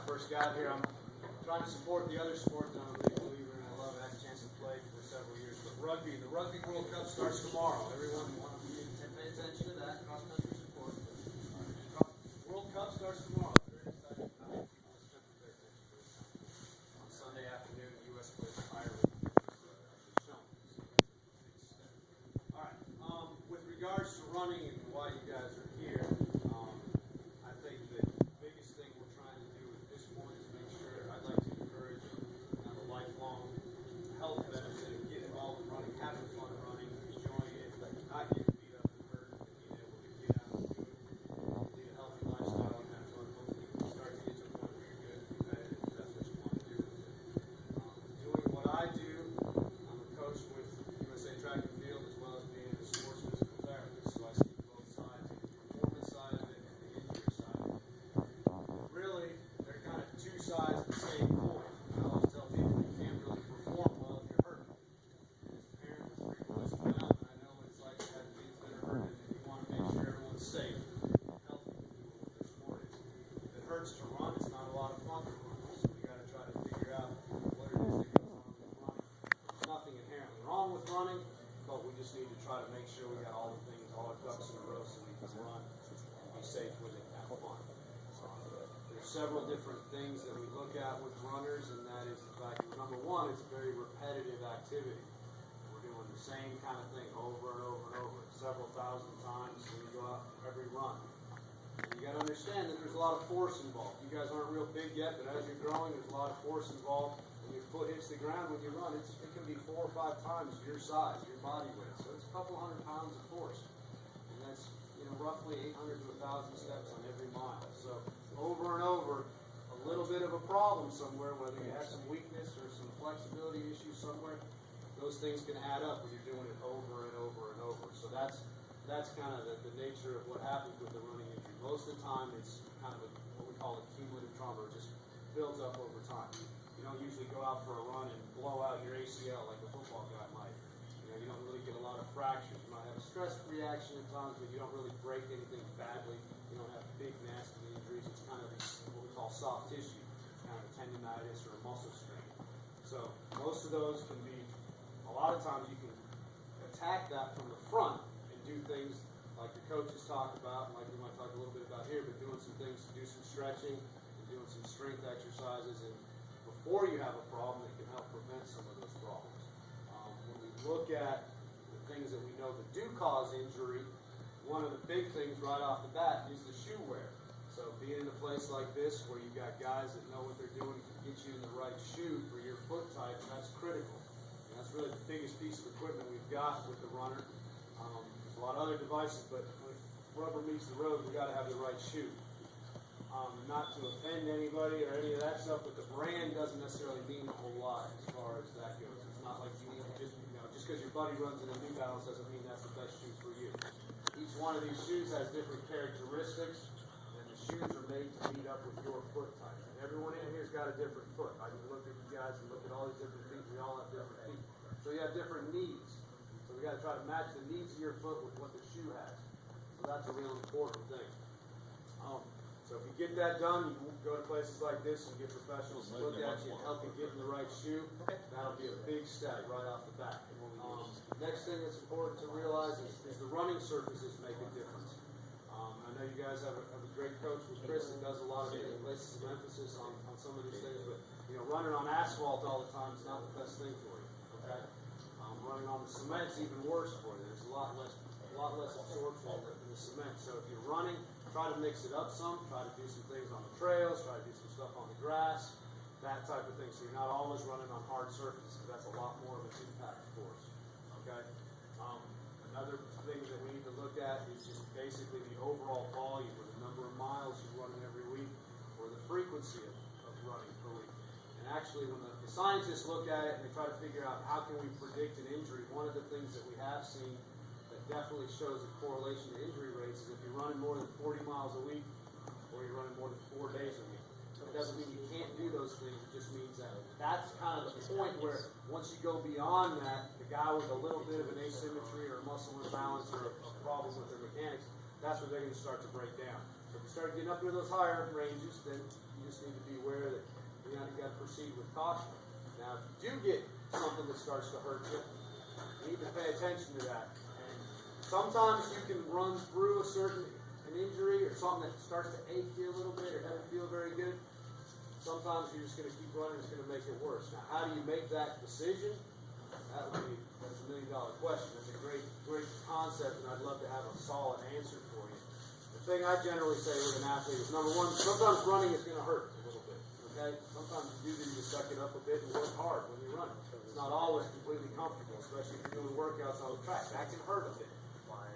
first got here, I'm trying to support the other sport that I'm a big believer in. I love. I had a chance to play for several years. But rugby, the Rugby World Cup starts tomorrow. Everyone wants to pay attention to that. Cross-country support. World Cup starts tomorrow. Very exciting time. On Sunday afternoon, the U.S. plays Ireland. All right. With regards to running and why you guys are here, I think that the biggest thing we're trying to do at this point is make sure I'd like to encourage kind of a lifelong health benefit of getting involved in running, having fun running, enjoying it, not getting beat up and hurt, and being able to get out and do it, lead a healthy lifestyle, and have fun. Hopefully, you can start to get to a point where you're good and competitive if that's what you want to do. Doing what I do, I'm a coach with USA Track and Field as well as being a sports physical therapist, so I see both sides, the performance side of it and the injury side of it. Really, they're kind of two sides of the same coin. I always tell people you can't really perform well if you're hurt. As a parent with 3 boys coming up, and I know what it's like to have kids that are hurt, and you want to make sure everyone's safe and healthy to do what their sport is. If it hurts to run, it's not a lot of fun to run. So we got to try to figure out what it is that goes on with running. There's nothing inherently wrong with running, but we just need to try to make sure we got all the things, all our ducks in a row so we can run and be safe with it and have fun. There's several different things that we look at with runners, and that is the fact that, number one, it's a very repetitive activity. We're doing the same kind of thing over and over and over, several thousand times when you go out every run. And you got to understand that there's a lot of force involved. You guys aren't real big yet, but as you're growing, there's a lot of force involved. When your foot hits the ground when you run, it can be 4 or 5 times your size, your body weight. So it's a couple hundred pounds of force. And that's roughly 800 to 1,000 steps on every mile. So over and over, a little bit of a problem somewhere, whether you have some weakness or some flexibility issues somewhere, those things can add up when you're doing it over and over and over. So that's kind of the nature of what happens with the running injury. Most of the time, it's kind of what we call a cumulative trauma. It just builds up over time. You don't usually go out for a run and blow out your ACL like a football guy might. You don't really get a lot of fractures. You might have a stress reaction at times, but you don't really break anything badly. You don't have big, nasty injuries. It's kind of what we call soft tissue, kind of a tendonitis or a muscle strain. So most of those can be, a lot of times you can attack that from the front and do things like the coaches talk about, and like we might talk a little bit about here, but doing some things to do some stretching and doing some strength exercises, and before you have a problem, it can help prevent some of those problems. When we look at the things that we know that do cause injury, one of the big things right off the bat is the shoe wear. So being in a place like this where you've got guys that know what they're doing can get you in the right shoe for your foot type, that's critical. And that's really the biggest piece of equipment we've got with the runner. There's a lot of other devices, but when rubber meets the road, we've got to have the right shoe. Not to offend anybody or any of that stuff, but the brand doesn't necessarily mean a whole lot as far as that goes. It's not like you need to just because your buddy runs in a New Balance doesn't mean that's the best shoe for you. Each one of these shoes has different characteristics, and the shoes are made to meet up with your foot type. And everyone in here's got a different foot. I can look at you guys and look at all these different feet. We all have different feet. So you have different needs. So we got to try to match the needs of your foot with what the shoe has. So that's a real important thing. So if you get that done, you can go to places like this and get professionals to look at you and help you get in the right shoe. That'll be a big step right off the bat. Next thing that's important to realize is the running surfaces make a difference. I know you guys have a great coach with Chris that does a lot of it and places some emphasis on some of these things, but running on asphalt all the time is not the best thing for you. Okay? Running on the cement's even worse for you. There's a lot less absorption in the cement. So if you're running, try to mix it up some. Try to do some things on the trails. Try to do some stuff on the grass. That type of thing. So you're not always running on hard surfaces, because that's a lot more of an impact force. Okay? Another thing that we need to look at is just basically the overall volume, or the number of miles you're running every week, or the frequency of running per week. And actually, when the scientists look at it and they try to figure out how can we predict an injury, one of the things that we have seen that definitely shows a correlation to injury rates is if you're running more than 40 miles a week, or you're running more than 4 days a week. It doesn't mean you can't do those things. It just means that that's kind of the point where once you go beyond that, the guy with a little bit of an asymmetry or muscle imbalance or a problem with their mechanics, that's where they're going to start to break down. So if you start getting up into those higher ranges, then you just need to be aware that you got to proceed with caution. Now, if you do get something that starts to hurt you, you need to pay attention to that. And sometimes you can run through an injury or something that starts to ache you a little bit or doesn't feel very good. Sometimes you're just going to keep running, it's going to make it worse. Now, how do you make that decision? That's a $1 million question. That's a great concept, and I'd love to have a solid answer for you. The thing I generally say with an athlete is, number one, sometimes running is going to hurt a little bit. Okay? Sometimes you do need to suck it up a bit and work hard when you're running. It's not always completely comfortable, especially if you're doing workouts on the track. That can hurt a bit.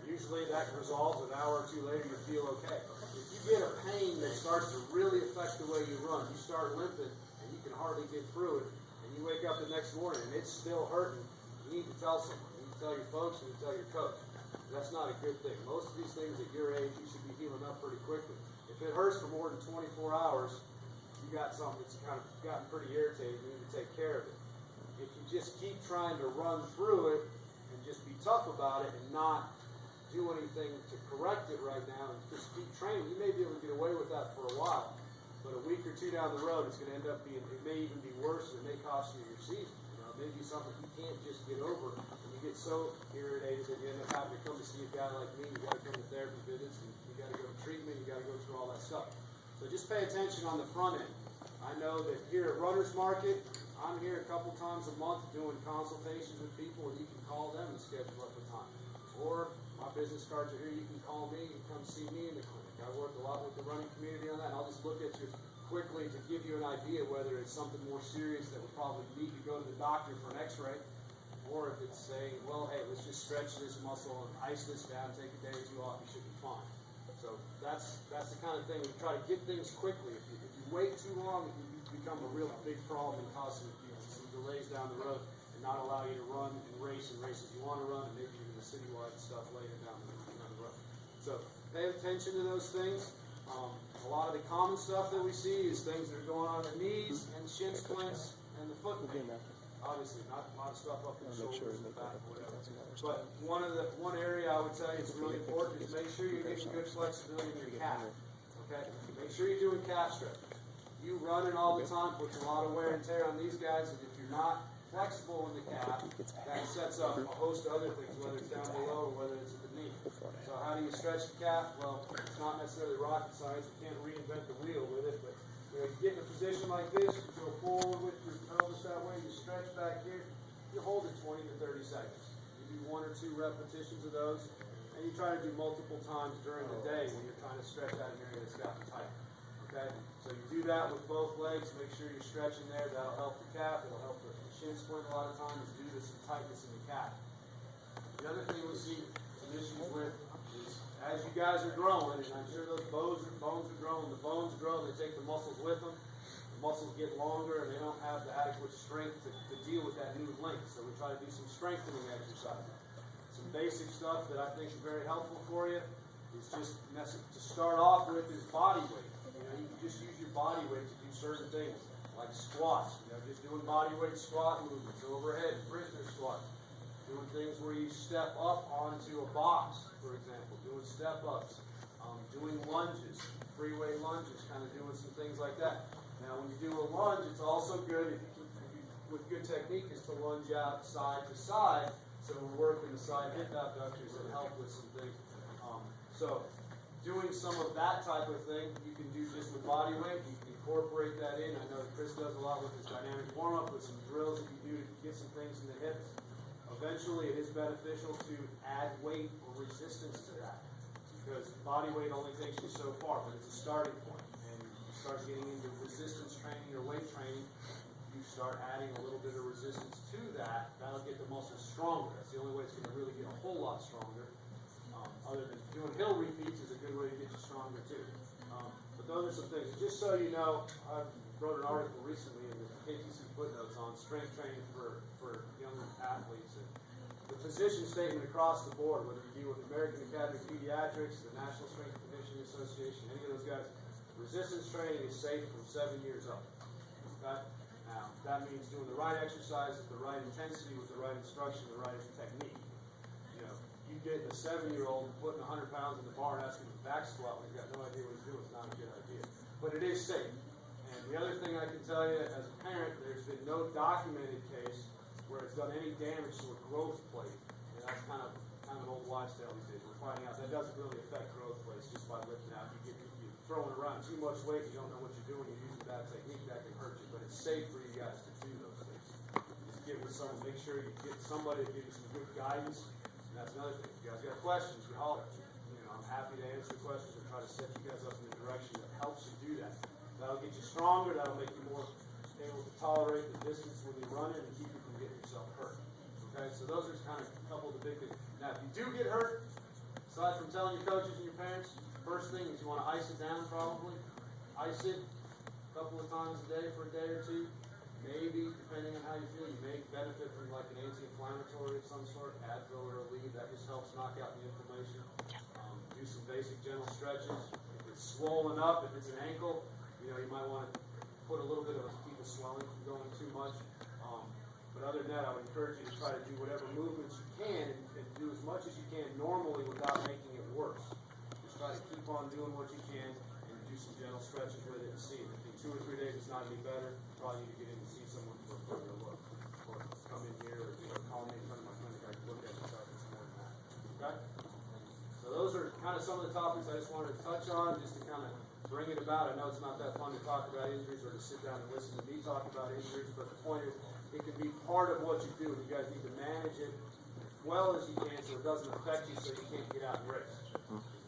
Usually that resolves an hour or two later, you feel okay. If you get a pain that starts to really affect the way you run, you start limping and you can hardly get through it, and you wake up the next morning and it's still hurting, you need to tell someone. You need to tell your folks and you tell your coach. That's not a good thing. Most of these things at your age, you should be healing up pretty quickly. If it hurts for more than 24 hours, you got something that's kind of gotten pretty irritated, you need to take care of it. If you just keep trying to run through it and just be tough about it and not do anything to correct it right now and just keep training, you may be able to get away with that for a while. But a week or two down the road, it's going to end up being, it may even be worse, and it may cost you your season. It may be something you can't just get over, and you get so irritated that you end up having to come to see a guy like me. You got to come to therapy visits, and you got to go to treatment, you got to go through all that stuff. So just pay attention on the front end. I know that here at Runner's Market, I'm here a couple times a month doing consultations with people, and you can call them and schedule up a time. Or my business cards are here. You can call me and come see me in the clinic. I work a lot with the running community on that. I'll just look at you quickly to give you an idea whether it's something more serious that would probably need to go to the doctor for an x-ray, or if it's saying, well, hey, let's just stretch this muscle and ice this down, take a day or two off, you should be fine. So that's the kind of thing. We try to get things quickly. If you wait too long, it can become a real big problem and cause some delays down the road and not allow you to run and race as you want to run, and maybe even the citywide stuff later down the road. So pay attention to those things. A lot of the common stuff that we see is things that are going on in the knees and shin splints and the foot pain. Obviously, not a lot of stuff up in the shoulders and the back or whatever. But one area I would tell you is really important is make sure you're getting good flexibility in your calf. Okay? Make sure you're doing calf stretches. You running all the time puts a lot of wear and tear on these guys, and if you're not flexible in the calf, that sets up a host of other things, whether it's down below or whether it's at the knee. So how do you stretch the calf? Well, it's not necessarily rocket science. You can't reinvent the wheel with it, but you get in a position like this, you go forward with your pelvis that way, you stretch back here, you hold it 20 to 30 seconds. You do 1 or 2 repetitions of those, and you try to do multiple times during the day when you're trying to stretch out an area that's gotten tight. Okay? So you do that with both legs, make sure you're stretching there, that'll help the calf, it'll help the shin splint a lot of times due to some tightness in the calf. The other thing we see some issues with is as you guys are growing, and I'm sure those bones are growing, the bones grow, they take the muscles with them, the muscles get longer, and they don't have the adequate strength to deal with that new length. So we try to do some strengthening exercises. Some basic stuff that I think is very helpful for you is just to start off with is body weight. You can just use your body weight to do certain things, like squats. Just doing body weight squat movements, overhead, prisoner squats. Doing things where you step up onto a box, for example, doing step-ups, doing lunges, free weight lunges, kind of doing some things like that. Now, when you do a lunge, it's also good, with good technique, is to lunge out side to side, so we're working the side hip abductors that help with some things. So, doing some of that type of thing, you can do just with body weight. You can incorporate that in. I know that Chris does a lot with his dynamic warm-up, with some drills that you do to get some things in the hips. Eventually, it is beneficial to add weight or resistance to that, because body weight only takes you so far, but it's a starting point. And you start getting into resistance training or weight training, you start adding a little bit of resistance to that. That'll get the muscles stronger. That's the only way it's going to really get a whole lot stronger. Other than doing hill repeats is a good way to get you stronger too. But those are some things. Just so you know, I wrote an article recently in the KTC footnotes on strength training for young athletes. And the position statement across the board, whether you deal with the American Academy of Pediatrics, the National Strength and Conditioning Association, any of those guys, resistance training is safe from 7 years old. Okay? Now, that means doing the right exercises, the right intensity, with the right instruction, the right technique. you getting a 7-year-old and putting 100 pounds in the bar and asking him to back squat when he's got no idea what he's doing is not a good idea. But it is safe. And the other thing I can tell you, as a parent, there's been no documented case where it's done any damage to a growth plate. And that's kind of an old wives' tale these days. We're finding out that doesn't really affect growth plates just by lifting out. You're throwing around too much weight, you don't know what you're doing, you're using bad technique, that can hurt you. But it's safe for you guys to do those things. Just get with someone, make sure you get somebody to give you some good guidance. And that's another thing. If you guys got questions, you holler. I'm happy to answer questions and try to set you guys up in the direction that helps you do that. That'll get you stronger, that'll make you more able to tolerate the distance when you're running and keep you from getting yourself hurt. Okay, so those are kind of a couple of the big things. Now, if you do get hurt, aside from telling your coaches and your parents, first thing is you want to ice it down probably. Ice it a couple of times a day for a day or two. Maybe, depending on how you feel, you may benefit from like an anti-inflammatory of some sort, Advil or Aleve. That just helps knock out the inflammation. Do some basic gentle stretches. If it's swollen up, if it's an ankle, you might want to put a little bit of keep the swelling from going too much. But other than that, I would encourage you to try to do whatever movements you can and do as much as you can normally without making it worse. Just try to keep on doing what you can and do some gentle stretches with it and see. If in 2 or 3 days it's not any better, you probably need to get in and see someone for a further look. Or come in here or call me in front of my clinic. I can look at it and try to get some more than that. Okay? So those are kind of some of the topics I just wanted to touch on, just to kind of bring it about. I know it's not that fun to talk about injuries or to sit down and listen to me talk about injuries, but the point is, it can be part of what you do. You guys need to manage it as well as you can so it doesn't affect you so you can't get out and race.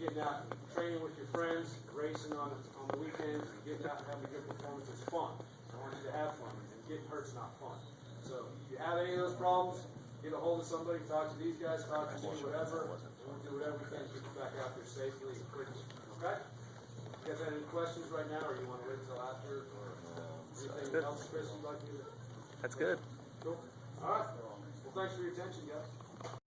Getting out and training with your friends, racing on the weekends, and getting out and having a good performance is fun. I want you to have fun, and getting hurt's not fun. So if you have any of those problems, get a hold of somebody, talk to these guys, talk to me, whatever, and we'll do whatever we can to get you back out there safely and quickly. Okay? You guys have any questions right now, or you want to wait until after, or anything else, Chris, you'd like me to? That's good. Cool. All right. Well, thanks for your attention, guys.